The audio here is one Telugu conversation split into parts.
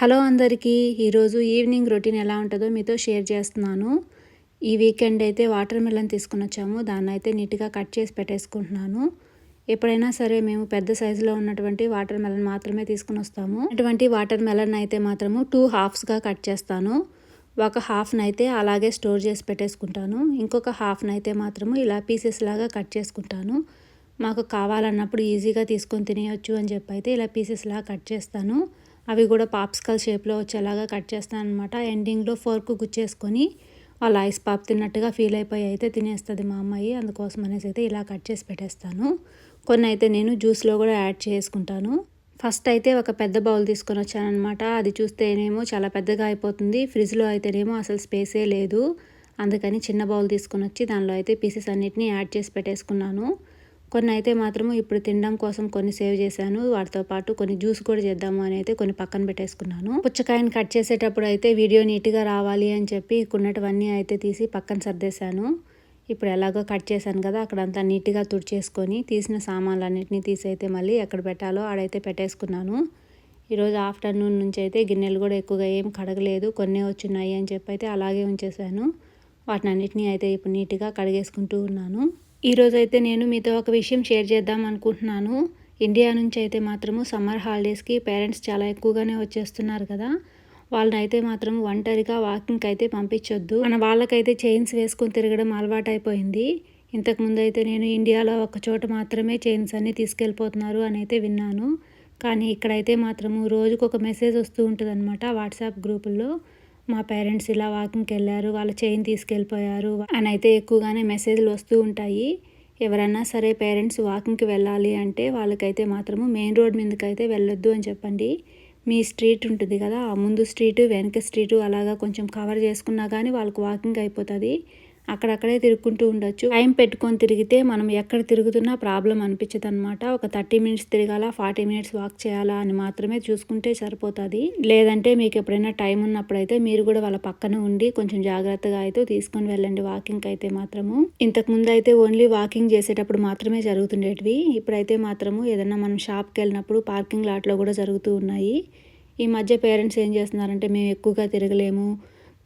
హలో అందరికీ. ఈరోజు ఈవినింగ్ రొటీన్ ఎలా ఉంటుందో మీతో షేర్ చేస్తున్నాను. ఈ వీకెండ్ అయితే వాటర్ మెలన్ తీసుకుని వచ్చాము. దాన్ని అయితే నీట్గా కట్ చేసి పెట్టేసుకుంటున్నాను. ఎప్పుడైనా సరే మేము పెద్ద సైజులో ఉన్నటువంటి వాటర్ మెలన్ మాత్రమే తీసుకుని వస్తాము. అటువంటి వాటర్ మెలన్ అయితే మాత్రము 2 హాఫ్స్గా కట్ చేస్తాను. ఒక హాఫ్ని అయితే అలాగే స్టోర్ చేసి పెట్టేసుకుంటాను. ఇంకొక హాఫ్ని అయితే మాత్రము ఇలా పీసెస్ లాగా కట్ చేసుకుంటాను. మాకు కావాలన్నప్పుడు ఈజీగా తీసుకొని తినేయచ్చు అని చెప్పి అయితే ఇలా పీసెస్ లాగా కట్ చేస్తాను. అవి కూడా పాప్స్కల్ షేప్లో వచ్చేలాగా కట్ చేస్తాను అనమాట. ఎండింగ్లో ఫోర్క్ గుచ్చేసుకొని వాళ్ళు ఐస్ పాప్ తిన్నట్టుగా ఫీల్ అయిపోయి అయితే తినేస్తుంది మా అమ్మాయి. అందుకోసం అనేసి అయితే ఇలా కట్ చేసి పెట్టేస్తాను. కొన్ని అయితే నేను జ్యూస్లో కూడా యాడ్ చేసుకుంటాను. ఫస్ట్ అయితే ఒక పెద్ద బౌల్ తీసుకొని వచ్చానమాట. అది చూస్తేనేమో చాలా పెద్దగా అయిపోతుంది. ఫ్రిడ్జ్లో అయితేనేమో అసలు స్పేసే లేదు. అందుకని చిన్న బౌల్ తీసుకొని వచ్చి దానిలో అయితే పీసెస్ అన్నిటినీ యాడ్ చేసి పెట్టేసుకున్నాను. కొన్ని అయితే మాత్రము ఇప్పుడు తినడం కోసం కొన్ని సేవ్ చేశాను. వాటితో పాటు కొన్ని జ్యూస్ కూడా చేద్దాము అని అయితే కొన్ని పక్కన పెట్టేసుకున్నాను. పుచ్చకాయని కట్ చేసేటప్పుడు అయితే వీడియో నీట్గా రావాలి అని చెప్పి కొన్నటివన్నీ అయితే తీసి పక్కన సర్దేశాను. ఇప్పుడు ఎలాగో కట్ చేశాను కదా, అక్కడంతా నీట్గా తుడిచేసుకొని తీసిన సామాన్లు అన్నింటినీ తీసి అయితే మళ్ళీ ఎక్కడ పెట్టాలో ఆడైతే పెట్టేసుకున్నాను. ఈరోజు ఆఫ్టర్నూన్ నుంచి అయితే గిన్నెలు కూడా ఎక్కువగా ఏం కడగలేదు, కొన్నే వచ్చున్నాయి అని చెప్పి అయితే అలాగే ఉంచేసాను. వాటిని అన్నిటినీ అయితే ఇప్పుడు నీట్గా కడిగేసుకుంటూ ఉన్నాను. ఈరోజు అయితే నేను మీతో ఒక విషయం షేర్ చేద్దాం అనుకుంటున్నాను. ఇండియా నుంచి అయితే మాత్రము సమ్మర్ హాలిడేస్కి పేరెంట్స్ చాలా ఎక్కువగానే వచ్చేస్తున్నారు కదా. వాళ్ళని అయితే మాత్రం ఒంటరిగా వాకింగ్కి అయితే పంపించొద్దు. మన వాళ్ళకైతే చైన్స్ వేసుకొని తిరగడం అలవాటు అయిపోయింది. ఇంతకుముందు అయితే నేను ఇండియాలో ఒక చోట మాత్రమే చైన్స్ అన్నీ తీసుకెళ్ళిపోతున్నారు అని అయితే విన్నాను. కానీ ఇక్కడైతే మాత్రము రోజుకు ఒక మెసేజ్ వస్తూ ఉంటుంది అనమాట వాట్సాప్ గ్రూపుల్లో. మా పేరెంట్స్ ఇలా వాకింగ్కి వెళ్ళారు, వాళ్ళ చైన్ తీసుకెళ్ళిపోయారు అని అయితే ఎక్కువగానే మెసేజ్లు వస్తూ ఉంటాయి. ఎవరైనా సరే పేరెంట్స్ వాకింగ్కి వెళ్ళాలి అంటే వాళ్ళకైతే మాత్రము మెయిన్ రోడ్ మీదకైతే వెళ్ళొద్దు అని చెప్పండి. మీ స్ట్రీట్ ఉంటుంది కదా, ఆ ముందు స్ట్రీటు వెనక స్ట్రీటు అలాగా కొంచెం కవర్ చేసుకున్నా కానీ వాళ్ళకి వాకింగ్ అయిపోతుంది. అక్కడక్కడే తిరుగుకుంటూ ఉండొచ్చు. టైం పెట్టుకొని తిరిగితే మనం ఎక్కడ తిరుగుతున్నా ప్రాబ్లం అనిపించదు అనమాట. ఒక 30 మినిట్స్ తిరగాల, 40 మినిట్స్ వాక్ చేయాలా అని మాత్రమే చూసుకుంటే సరిపోతుంది. లేదంటే మీకు ఎప్పుడైనా టైం ఉన్నప్పుడైతే మీరు కూడా వాళ్ళ పక్కన ఉండి కొంచెం జాగ్రత్తగా అయితే తీసుకొని వెళ్ళండి వాకింగ్కి అయితే మాత్రము. ఇంతకుముందు అయితే ఓన్లీ వాకింగ్ చేసేటప్పుడు మాత్రమే జరుగుతుండేటివి. ఇప్పుడైతే మాత్రము ఏదైనా మనం షాప్కి వెళ్ళినప్పుడు పార్కింగ్ లాట్లో కూడా జరుగుతూ ఉన్నాయి. ఈ మధ్య పేరెంట్స్ ఏం చేస్తున్నారంటే మేము ఎక్కువగా తిరగలేము,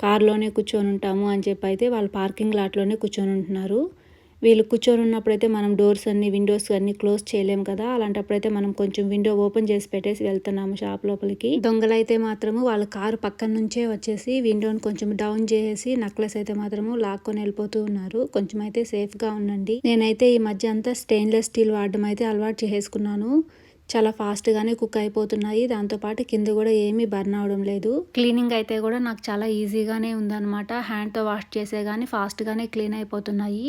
కారులోనే కూర్చొని ఉంటాము అని చెప్పి అయితే వాళ్ళు పార్కింగ్ లాట్లోనే కూర్చొని ఉంటున్నారు. వీళ్ళు కూర్చొని ఉన్నప్పుడైతే మనం డోర్స్ అన్నీ విండోస్ అన్నీ క్లోజ్ చేయలేము కదా. అలాంటప్పుడైతే మనం కొంచెం విండో ఓపెన్ చేసి పెట్టేసి వెళ్తున్నాము షాప్ లోపలికి. దొంగలైతే మాత్రము వాళ్ళ కారు పక్కన నుంచే వచ్చేసి విండోని కొంచెం డౌన్ చేసి నెక్లెస్ అయితే మాత్రము లాక్కొని వెళ్ళిపోతూ ఉన్నారు. కొంచెం అయితే సేఫ్గా ఉండండి. నేనైతే ఈ మధ్య అంతా స్టెయిన్లెస్ స్టీల్ వాడడం అయితే అలవాటు చేసుకున్నాను. చాలా ఫాస్ట్గానే కుక్ అయిపోతున్నాయి. దాంతోపాటు కింద కూడా ఏమీ బర్న్ అవడం లేదు. క్లీనింగ్ అయితే కూడా నాకు చాలా ఈజీగానే ఉందన్నమాట. హ్యాండ్తో వాష్ చేసే కానీ ఫాస్ట్గానే క్లీన్ అయిపోతున్నాయి.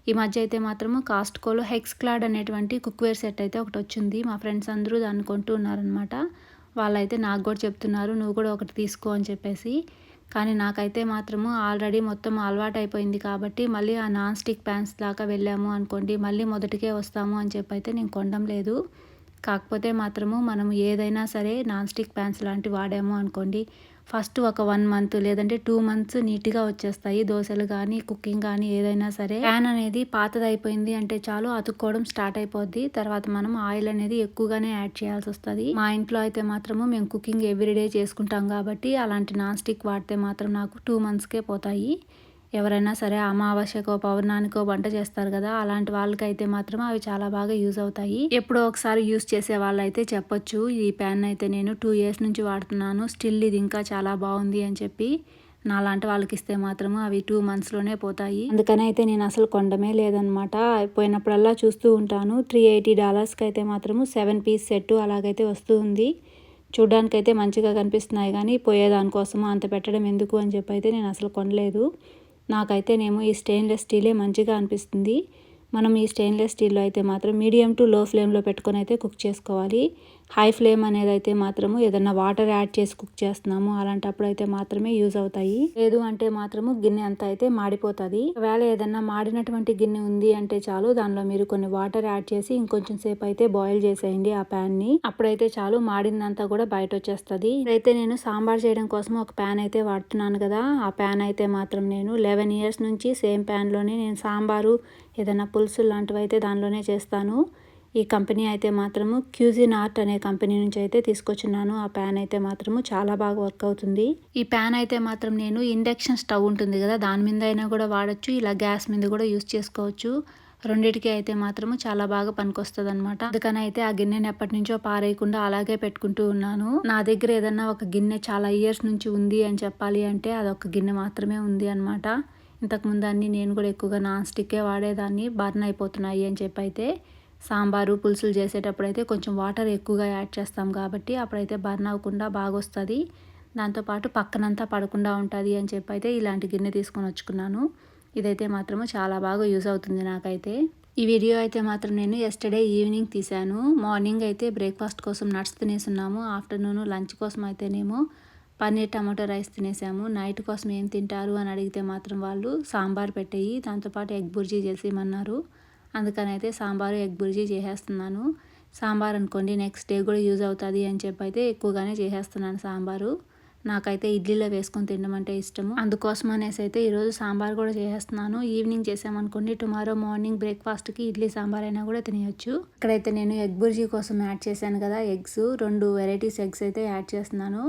ఈ మధ్య అయితే మాత్రము కాస్ట్కోలో హెక్స్ క్లాడ్ అనేటువంటి కుక్వేర్ సెట్ అయితే ఒకటి వచ్చింది. మా ఫ్రెండ్స్ అందరూ దాన్ని కొంటూ ఉన్నారనమాట. వాళ్ళైతే నాకు కూడా చెప్తున్నారు నువ్వు కూడా ఒకటి తీసుకో అని చెప్పేసి. కానీ నాకైతే మాత్రము ఆల్రెడీ మొత్తం అలవాటు అయిపోయింది కాబట్టి మళ్ళీ ఆ నాన్ స్టిక్ ప్యాన్స్ దాకా వెళ్ళాము అనుకోండి, మళ్ళీ మొదటికే వస్తాము అని చెప్పి అయితే నేను కొనడం లేదు. కాకపోతే మాత్రము మనం ఏదైనా సరే నాన్ స్టిక్ ప్యాన్స్ లాంటివి వాడాము అనుకోండి, ఫస్ట్ ఒక 1 మంత్ లేదంటే 2 మంత్స్ నీట్గా వచ్చేస్తాయి. దోశలు కానీ కుకింగ్ కానీ ఏదైనా సరే. ప్యాన్ అనేది పాతదైపోయింది అంటే చాలు అతుక్కోవడం స్టార్ట్ అయిపోద్ది. తర్వాత మనం ఆయిల్ అనేది ఎక్కువగానే యాడ్ చేయాల్సి వస్తుంది. మా ఇంట్లో అయితే మాత్రము మేము కుకింగ్ ఎవ్రీడే చేసుకుంటాం కాబట్టి అలాంటి నాన్ స్టిక్ వాడితే మాత్రం నాకు 2 మంత్స్కే పోతాయి. ఎవరైనా సరే అమావాస్యకో పౌర్ణానికో వంట చేస్తారు కదా, అలాంటి వాళ్ళకైతే మాత్రం అవి చాలా బాగా యూజ్ అవుతాయి. ఎప్పుడో ఒకసారి యూజ్ చేసే వాళ్ళైతే చెప్పొచ్చు ఈ ప్యాన్ అయితే నేను 2 ఇయర్స్ నుంచి వాడుతున్నాను, స్టిల్ ఇది ఇంకా చాలా బాగుంది అని చెప్పి. నాలాంటి వాళ్ళకి ఇస్తే మాత్రము అవి 2 మంత్స్లోనే పోతాయి. అందుకని అయితే నేను అసలు కొనడమే లేదనమాట. పోయినప్పుడల్లా చూస్తూ ఉంటాను. $380కి అయితే మాత్రము 7 పీస్ సెట్ అలాగైతే వస్తూ ఉంది. చూడ్డానికైతే మంచిగా కనిపిస్తున్నాయి కానీ పోయేదానికోసము అంత పెట్టడం ఎందుకు అని చెప్పి అయితే నేను అసలు కొనలేదు. నాకైతేనేమో ఈ స్టెయిన్లెస్ స్టీలే మంచిగా అనిపిస్తుంది. మనం ఈ స్టెయిన్లెస్ స్టీల్లో అయితే మాత్రం మీడియం టు లో ఫ్లేమ్లో పెట్టుకొని అయితే కుక్ చేసుకోవాలి. హై ఫ్లేమ్ అనేది అయితే మాత్రము ఏదన్నా వాటర్ యాడ్ చేసి కుక్ చేస్తున్నాము అలాంటప్పుడు అయితే మాత్రమే యూజ్ అవుతాయి. లేదు అంటే మాత్రము గిన్నె అంతా అయితే మాడిపోతుంది. ఒకవేళ ఏదన్నా మాడినటువంటి గిన్నె ఉంది అంటే చాలు, దానిలో మీరు కొన్ని వాటర్ యాడ్ చేసి ఇంకొంచెం సేపు అయితే బాయిల్ చేసేయండి ఆ ప్యాన్ ని. అప్పుడైతే చాలు మాడిందంతా కూడా బయట వచ్చేస్తుంది. ఇదైతే నేను సాంబార్ చేయడం కోసం ఒక ప్యాన్ అయితే వాడుతున్నాను కదా, ఆ ప్యాన్ అయితే మాత్రం నేను 11 ఇయర్స్ నుంచి సేమ్ ప్యాన్లోనే నేను సాంబారు ఏదైనా పులుసు లాంటివి అయితే దానిలోనే చేస్తాను. ఈ కంపెనీ అయితే మాత్రము క్యూజిన్ ఆర్ట్ అనే కంపెనీ నుంచి అయితే తీసుకొచ్చున్నాను. ఆ ప్యాన్ అయితే మాత్రము చాలా బాగా వర్క్ అవుతుంది. ఈ ప్యాన్ అయితే మాత్రం నేను ఇండక్షన్ స్టవ్ ఉంటుంది కదా, దాని మీద అయినా కూడా వాడచ్చు, ఇలా గ్యాస్ మీద కూడా యూస్ చేసుకోవచ్చు. రెండిటికి అయితే మాత్రము చాలా బాగా పనికొస్తుంది అనమాట. అందుకని అయితే ఆ గిన్నెని ఎప్పటి నుంచో పారేయకుండా అలాగే పెట్టుకుంటూ ఉన్నాను. నా దగ్గర ఏదన్నా ఒక గిన్నె చాలా ఇయర్స్ నుంచి ఉంది అని చెప్పాలి అంటే అదొక గిన్నె మాత్రమే ఉంది అనమాట. ఇంతకుముందు అన్ని నేను కూడా ఎక్కువగా నాన్ స్టిక్కే వాడేదాన్ని, బర్న్ అయిపోతున్నాయి అని చెప్పి అయితే సాంబారు పులుసులు చేసేటప్పుడు అయితే కొంచెం వాటర్ ఎక్కువగా యాడ్ చేస్తాం కాబట్టి అప్పుడైతే బర్న్ అవ్వకుండా బాగా వస్తుంది. దాంతోపాటు పక్కనంతా పడకుండా ఉంటుంది అని చెప్పి అయితే ఇలాంటి గిన్నె తీసుకొని వచ్చుకున్నాను. ఇదైతే మాత్రము చాలా బాగా యూజ్ అవుతుంది నాకైతే. ఈ వీడియో అయితే మాత్రం నేను ఎస్టర్డే ఈవినింగ్ తీశాను. మార్నింగ్ అయితే బ్రేక్ఫాస్ట్ కోసం నట్స్ తినేసున్నాము. ఆఫ్టర్నూన్ లంచ్ కోసం అయితేనేమో పన్నీర్ టమాటో రైస్ తినేసాము. నైట్ కోసం ఏం తింటారు అని అడిగితే మాత్రం వాళ్ళు సాంబార్ పెట్టేయి, దాంతోపాటు ఎగ్ బుర్జీ చేసేయమన్నారు. అందుకని అయితే సాంబారు ఎగ్ బుర్జీ చేసేస్తున్నాను. సాంబార్ అనుకోండి నెక్స్ట్ డే కూడా యూజ్ అవుతుంది అని చెప్పి అయితే ఎక్కువగానే చేసేస్తున్నాను సాంబారు. నాకైతే ఇడ్లీలో వేసుకొని తినడం అంటే ఇష్టము, అందుకోసం అనేసి అయితే ఈరోజు సాంబార్ కూడా చేసేస్తున్నాను. ఈవినింగ్ చేసామనుకోండి టుమారో మార్నింగ్ బ్రేక్ఫాస్ట్కి ఇడ్లీ సాంబార్ అయినా కూడా తినేయచ్చు. ఇక్కడైతే నేను ఎగ్ బుర్జీ కోసం యాడ్ చేశాను కదా ఎగ్స్, 2 వెరైటీస్ ఎగ్స్ అయితే యాడ్ చేస్తున్నాను.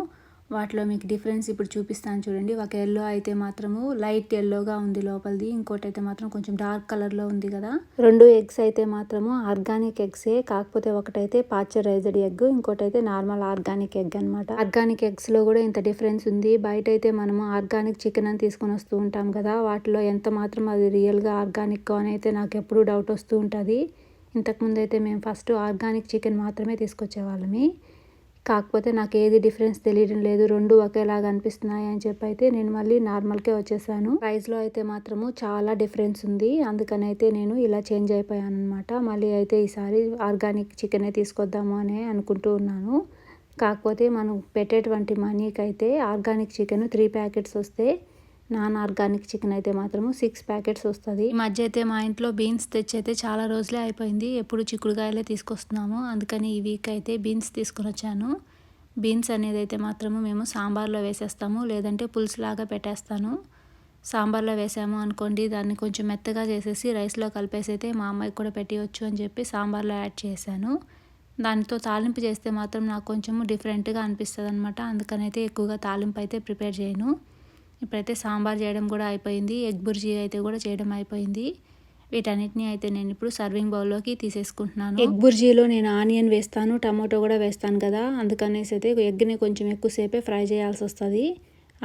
వాటిలో మీకు డిఫరెన్స్ ఇప్పుడు చూపిస్తాను చూడండి. ఒక ఎల్లో అయితే మాత్రము లైట్ ఎల్లోగా ఉంది లోపలిది, ఇంకోటి అయితే మాత్రం కొంచెం డార్క్ కలర్లో ఉంది కదా. 2 ఎగ్స్ అయితే మాత్రము ఆర్గానిక్ ఎగ్సే, కాకపోతే ఒకటైతే పాశ్చరైజ్డ్ ఎగ్, ఇంకోటి అయితే నార్మల్ ఆర్గానిక్ ఎగ్ అనమాట. ఆర్గానిక్ ఎగ్స్లో కూడా ఇంత డిఫరెన్స్ ఉంది. బయట అయితే మనము ఆర్గానిక్ చికెన్ అని తీసుకొని వస్తూ ఉంటాం కదా, వాటిలో ఎంత మాత్రం అది రియల్గా ఆర్గానిక్ అని అయితే నాకు ఎప్పుడూ డౌట్ వస్తూ ఉంటుంది. ఇంతకుముందు అయితే మేము ఫస్ట్ ఆర్గానిక్ చికెన్ మాత్రమే తీసుకొచ్చేవాళ్ళమి. కాకపోతే నాకు ఏది డిఫరెన్స్ తెలియడం లేదు, 2 ఒకేలాగా అనిపిస్తున్నాయి అని చెప్పి అయితే నేను మళ్ళీ నార్మల్కే వచ్చేసాను. ప్రైస్లో అయితే మాత్రము చాలా డిఫరెన్స్ ఉంది, అందుకని అయితే నేను ఇలా చేంజ్ అయిపోయాను అనమాట. మళ్ళీ అయితే ఈసారి ఆర్గానిక్ చికెనే తీసుకొద్దాము అని అనుకుంటూ ఉన్నాను. కాకపోతే మనం పెట్టేటువంటి మనీకి అయితే ఆర్గానిక్ చికెన్ 3 ప్యాకెట్స్ వస్తే, నాన్ ఆర్గానిక్ చికెన్ అయితే మాత్రము 6 ప్యాకెట్స్ వస్తుంది. ఈ మధ్య అయితే మా ఇంట్లో బీన్స్ తెచ్చి అయితే చాలా రోజులే అయిపోయింది, ఎప్పుడు చిక్కుడుకాయలే తీసుకొస్తున్నాము. అందుకని ఈ వీక్ అయితే బీన్స్ తీసుకొని వచ్చాను. బీన్స్ అనేది అయితే మాత్రము మేము సాంబార్లో వేసేస్తాము, లేదంటే పులుసులాగా పెట్టేస్తాను. సాంబార్లో వేసాము అనుకోండి దాన్ని కొంచెం మెత్తగా చేసేసి రైస్లో కలిపేసి అయితే మా అమ్మాయికి కూడా పెట్టవచ్చు అని చెప్పి సాంబార్లో యాడ్ చేశాను. దానితో తాలింపు చేస్తే మాత్రం నాకు కొంచెము డిఫరెంట్గా అనిపిస్తుంది అనమాట. అందుకనైతే ఎక్కువగా తాలింపు అయితే ప్రిపేర్ చేయను. ఇప్పుడైతే సాంబార్ చేయడం కూడా అయిపోయింది, ఎగ్ బుర్జీ అయితే కూడా చేయడం అయిపోయింది. వీటన్నిటిని అయితే నేను ఇప్పుడు సర్వింగ్ బౌల్లోకి తీసేసుకుంటున్నాను. ఎగ్ బుర్జీలో నేను ఆనియన్ వేస్తాను, టమాటో కూడా వేస్తాను కదా, అందుకనేసి అయితే ఎగ్ని కొంచెం ఎక్కువసేపే ఫ్రై చేయాల్సి వస్తుంది.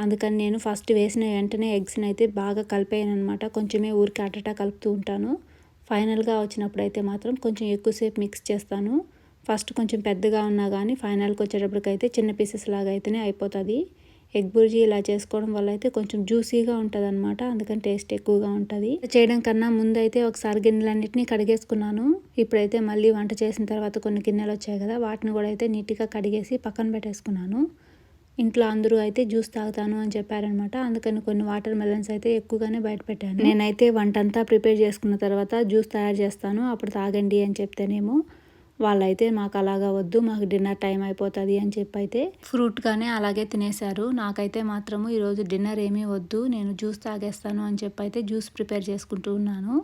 అందుకని నేను ఫస్ట్ వేసిన వెంటనే ఎగ్స్ని అయితే బాగా కలిపాను అనమాట. కొంచెమే ఊరికి అటటా కలుపుతూ ఉంటాను. ఫైనల్గా వచ్చినప్పుడు అయితే మాత్రం కొంచెం ఎక్కువసేపు మిక్స్ చేస్తాను. ఫస్ట్ కొంచెం పెద్దగా ఉన్నా కానీ ఫైనల్కి వచ్చేటప్పటికైతే చిన్న పీసెస్ లాగా అయితేనే అయిపోతుంది. ఎగ్ బుర్జీ ఇలా చేసుకోవడం వల్ల అయితే కొంచెం జ్యూసీగా ఉంటుంది అనమాట, అందుకని టేస్ట్ ఎక్కువగా ఉంటుంది. చేయడం కన్నా ముందు అయితే ఒకసారి గిన్నెలన్నింటినీ కడిగేసుకున్నాను. ఇప్పుడైతే మళ్ళీ వంట చేసిన తర్వాత కొన్ని గిన్నెలు వచ్చాయి కదా, వాటిని కూడా అయితే నీట్గా కడిగేసి పక్కన పెట్టేసుకున్నాను. ఇంట్లో అందరూ అయితే జ్యూస్ తాగుతాను అని చెప్పారనమాట, అందుకని కొన్ని వాటర్ మెలన్స్ అయితే ఎక్కువగానే బయట పెట్టాను. నేనైతే వంట అంతా ప్రిపేర్ చేసుకున్న తర్వాత జ్యూస్ తయారు చేస్తాను, అప్పుడు తాగండి అని చెప్తేనేమో వాళ్ళైతే మాకు అలాగా వద్దు, మాకు డిన్నర్ టైం అయిపోతుంది అని చెప్పి అయితే ఫ్రూట్గానే అలాగే తినేశారు. నాకైతే మాత్రము ఈరోజు డిన్నర్ ఏమీ వద్దు, నేను జ్యూస్ తాగేస్తాను అని చెప్పి అయితే జ్యూస్ ప్రిపేర్ చేసుకుంటూ ఉన్నాను.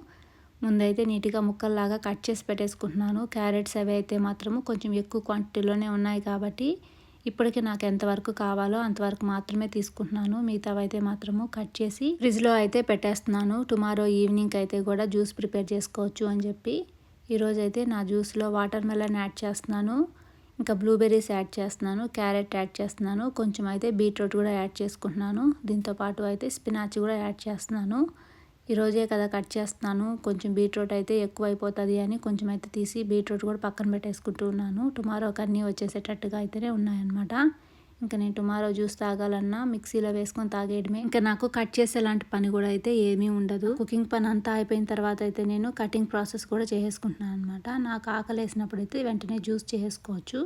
ముందైతే నీట్గా ముక్కల్లాగా కట్ చేసి పెట్టేసుకుంటున్నాను. క్యారెట్స్ అవి అయితే మాత్రము కొంచెం ఎక్కువ క్వాంటిటీలోనే ఉన్నాయి కాబట్టి ఇప్పటికి నాకు ఎంతవరకు కావాలో అంతవరకు మాత్రమే తీసుకుంటున్నాను. మిగతావి అయితే మాత్రము కట్ చేసి ఫ్రిడ్జ్లో అయితే పెట్టేస్తున్నాను. టుమారో ఈవినింగ్ అయితే కూడా జ్యూస్ ప్రిపేర్ చేసుకోవచ్చు అని చెప్పి. ఈరోజు అయితే నా జ్యూస్లో వాటర్ మెలన్ యాడ్ చేస్తున్నాను, ఇంకా బ్లూబెర్రీస్ యాడ్ చేస్తున్నాను, క్యారెట్ యాడ్ చేస్తున్నాను, కొంచెం అయితే బీట్రూట్ కూడా యాడ్ చేసుకుంటున్నాను. దీంతోపాటు అయితే స్పినాచ్ కూడా యాడ్ చేస్తున్నాను. ఈరోజే కదా కట్ చేస్తున్నాను, కొంచెం బీట్రూట్ అయితే ఎక్కువ అయిపోతుంది అని కొంచెం అయితే తీసి బీట్రూట్ కూడా పక్కన పెట్టేసుకుంటూ ఉన్నాను. టుమారో అన్నీ వచ్చేసేటట్టుగా అయితేనే ఉన్నాయన్నమాట. ఇంకా నేను టుమారో జ్యూస్ తాగాలన్నా మిక్సీలో వేసుకొని తాగేయడమే. ఇంకా నాకు కట్ చేసేలాంటి పని కూడా అయితే ఏమీ ఉండదు. కుకింగ్ పని అంతా అయిపోయిన తర్వాత అయితే నేను కటింగ్ ప్రాసెస్ కూడా చేసేసుకుంటున్నాను అనమాట. నాకు ఆకలి వేసినప్పుడు అయితే వెంటనే జ్యూస్ చేసుకోవచ్చు.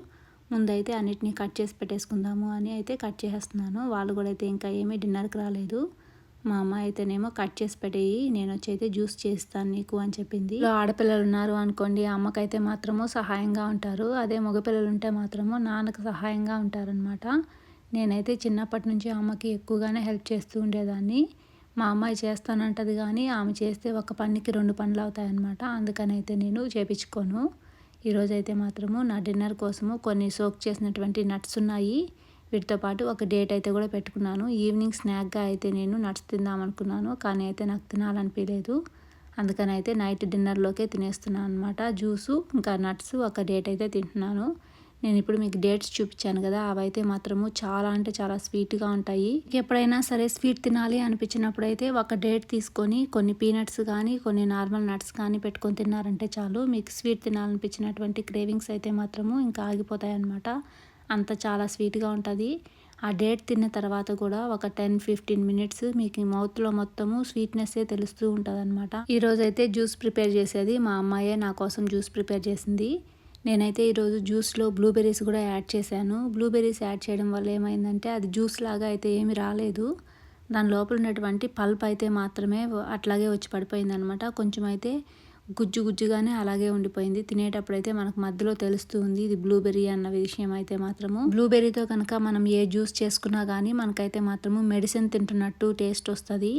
ముందైతే అన్నిటినీ కట్ చేసి పెట్టేసుకుందాము అని అయితే కట్ చేసేస్తున్నాను. వాళ్ళు కూడా అయితే ఇంకా ఏమీ డిన్నర్కి రాలేదు. మా అమ్మ అయితేనేమో కట్ చేసి పెట్టేయి, నేను వచ్చి అయితే జ్యూస్ చేస్తాను నీకు అని చెప్పింది. ఆడపిల్లలు ఉన్నారు అనుకోండి, అమ్మకైతే మాత్రము సహాయంగా ఉంటారు, అదే మగపిల్లలు ఉంటే మాత్రము నాన్నకు సహాయంగా ఉంటారనమాట. నేనైతే చిన్నప్పటి నుంచి అమ్మకి ఎక్కువగానే హెల్ప్ చేస్తూ ఉండేదాన్ని. మా అమ్మాయి చేస్తానంటది కానీ ఆమె చేస్తే ఒక పనికి 2 పనులు అవుతాయన్నమాట, అందుకని అయితే నేను చేపించుకోను. ఈరోజైతే మాత్రము నా డిన్నర్ కోసము కొన్ని సోక్ చేసినటువంటి నట్స్ ఉన్నాయి. వీటితో పాటు ఒక డేట్ అయితే కూడా పెట్టుకున్నాను. ఈవినింగ్ స్నాక్గా అయితే నేను నట్స్ తిందాం అనుకున్నాను, కానీ అయితే నాకు తినాలనిపించలేదు. అందుకని అయితే నైట్ డిన్నర్లోకే తినేస్తున్నాను అనమాట. జ్యూసు ఇంకా నట్స్ ఒక డేట్ అయితే తింటున్నాను. నేను ఇప్పుడు మీకు డేట్స్ చూపించాను కదా, అవైతే మాత్రము చాలా అంటే చాలా స్వీట్గా ఉంటాయి. ఎప్పుడైనా సరే స్వీట్ తినాలి అనిపించినప్పుడు అయితే ఒక డేట్ తీసుకొని కొన్ని పీనట్స్ కానీ కొన్ని నార్మల్ నట్స్ కానీ పెట్టుకొని తిన్నారంటే చాలు, మీకు స్వీట్ తినాలనిపించినటువంటి క్రేవింగ్స్ అయితే మాత్రము ఇంకా ఆగిపోతాయి అన్నమాట. అంత చాలా స్వీట్గా ఉంటుంది. ఆ డేట్ తిన్న తర్వాత కూడా ఒక 10-15 మినిట్స్ మీకు మౌత్లో మొత్తము స్వీట్నెస్సే తెలుస్తూ ఉంటుంది అనమాట. ఈరోజైతే జ్యూస్ ప్రిపేర్ చేసేది మా అమ్మాయే నా కోసం జ్యూస్ ప్రిపేర్ చేసింది. నేనైతే ఈరోజు జ్యూస్లో బ్లూబెర్రీస్ కూడా యాడ్ చేశాను. బ్లూబెర్రీస్ యాడ్ చేయడం వల్ల ఏమైందంటే అది జ్యూస్ లాగా అయితే ఏమీ రాలేదు. దాని లోపల ఉన్నటువంటి పల్ప్ అయితే మాత్రమే అట్లాగే వచ్చి పడిపోయింది అనమాట. కొంచెం అయితే గుజ్జు గుజ్జుగానే అలాగే ఉండిపోయింది. తినేటప్పుడు అయితే మనకు మధ్యలో తెలుస్తూ ఉంది ఇది బ్లూబెర్రీ అన్న విషయం అయితే మాత్రము. బ్లూబెర్రీతో కనుక మనం ఏ జ్యూస్ చేసుకున్నా కానీ మనకైతే మాత్రము మెడిసిన్ తింటున్నట్టు టేస్ట్ వస్తుంది.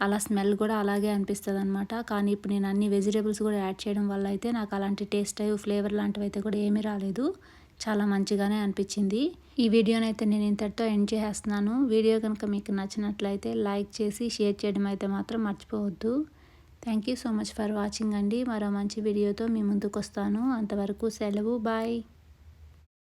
అలా స్మెల్ కూడా అలాగే అనిపిస్తుంది అనమాట. కానీ ఇప్పుడు నేను అన్ని వెజిటేబుల్స్ కూడా యాడ్ చేయడం వల్ల అయితే నాకు అలాంటి టేస్ట్ ఫ్లేవర్ లాంటివి అయితే కూడా ఏమీ రాలేదు. చాలా మంచిగానే అనిపించింది. ఈ వీడియోని అయితే నేను ఇంతటితో ఎండ్ చేసేస్తున్నాను. వీడియో కనుక మీకు నచ్చినట్లయితే లైక్ చేసి షేర్ చేయడం అయితే మాత్రం మర్చిపోవద్దు. Thank you so much for watching అండి. మరో మంచి వీడియోతో మీ ముందుకు వస్తాను. అంతవరకు సెలవు, బాయ్.